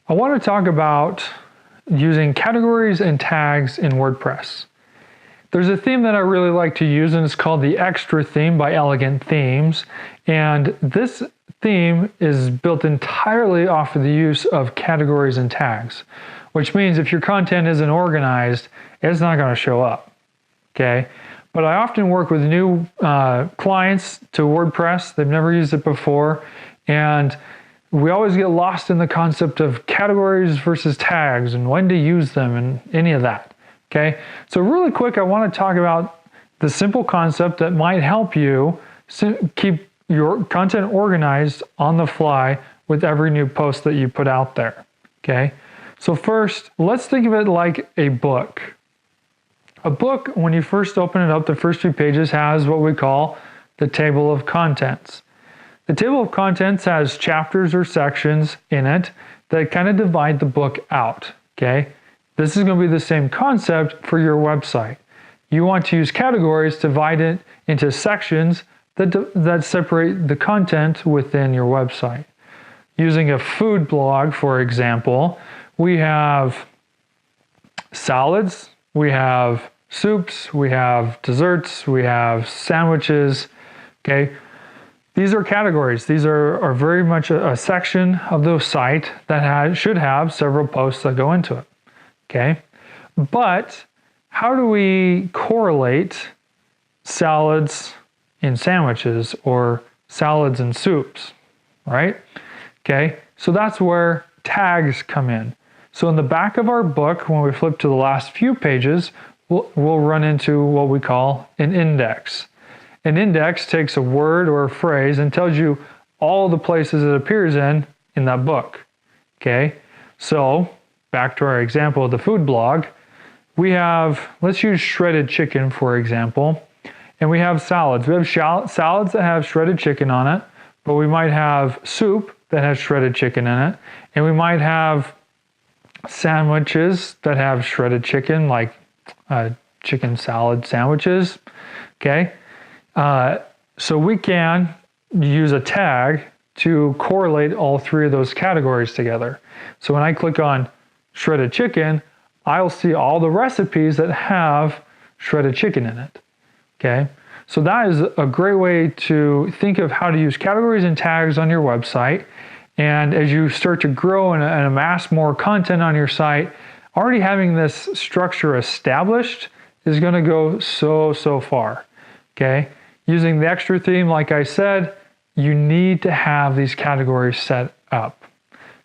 I want to talk about using categories and tags in WordPress. There's a theme that I really like to use, and it's called the Extra theme by Elegant Themes. And this theme is built entirely off of the use of categories and tags, which means if your content isn't organized, it's not going to show up. Okay? But I often work with new clients to WordPress. They've never used it before. And we always get lost in the concept of categories versus tags and when to use them and any of that. Okay, so really quick, I want to talk about the simple concept that might help you keep your content organized on the fly with every new post that you put out there. Okay, so first, let's think of it like a book. A book, when you first open it up, the first few pages has what we call the table of contents. The table of contents has chapters or sections in it that kind of divide the book out, okay? This is going to be the same concept for your website. You want to use categories to divide it into sections that separate the content within your website. Using a food blog, for example, we have salads, we have soups, we have desserts, we have sandwiches, okay? These are categories. These are very much a section of the site that should have several posts that go into it. Okay, but how do we correlate salads and sandwiches or salads and soups, right? Okay, so that's where tags come in. So in the back of our book, when we flip to the last few pages, we'll run into what we call an index. An index takes a word or a phrase and tells you all the places it appears in that book. Okay, so back to our example of the food blog, we have, let's use shredded chicken for example, and we have salads. We have salads that have shredded chicken on it, but we might have soup that has shredded chicken in it, and we might have sandwiches that have shredded chicken, like chicken salad sandwiches. Okay. So we can use a tag to correlate all three of those categories together. So when I click on shredded chicken, I'll see all the recipes that have shredded chicken in it. Okay, so that is a great way to think of how to use categories and tags on your website. And as you start to grow and amass more content on your site, already having this structure established is going to go so far. Okay. Using the Extra theme, like I said, you need to have these categories set up,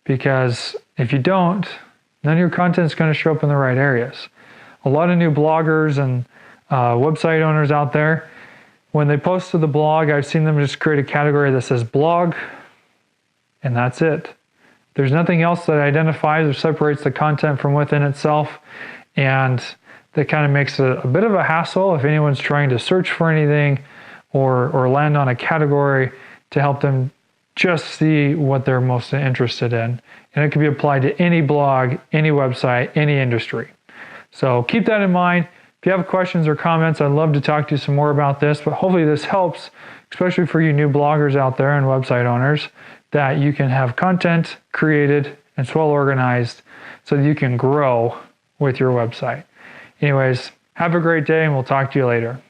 because if you don't, none of your content is going to show up in the right areas. A lot of new bloggers and website owners out there, when they post to the blog, I've seen them just create a category that says blog, and that's it. There's nothing else that identifies or separates the content from within itself, and that kind of makes it a bit of a hassle if anyone's trying to search for anything or land on a category to help them just see what they're most interested in. And it can be applied to any blog, any website, any industry. So keep that in mind. If you have questions or comments, I'd love to talk to you some more about this, but hopefully this helps, especially for you new bloggers out there and website owners, that you can have content created and it's well organized so that you can grow with your website. Anyways, have a great day and we'll talk to you later.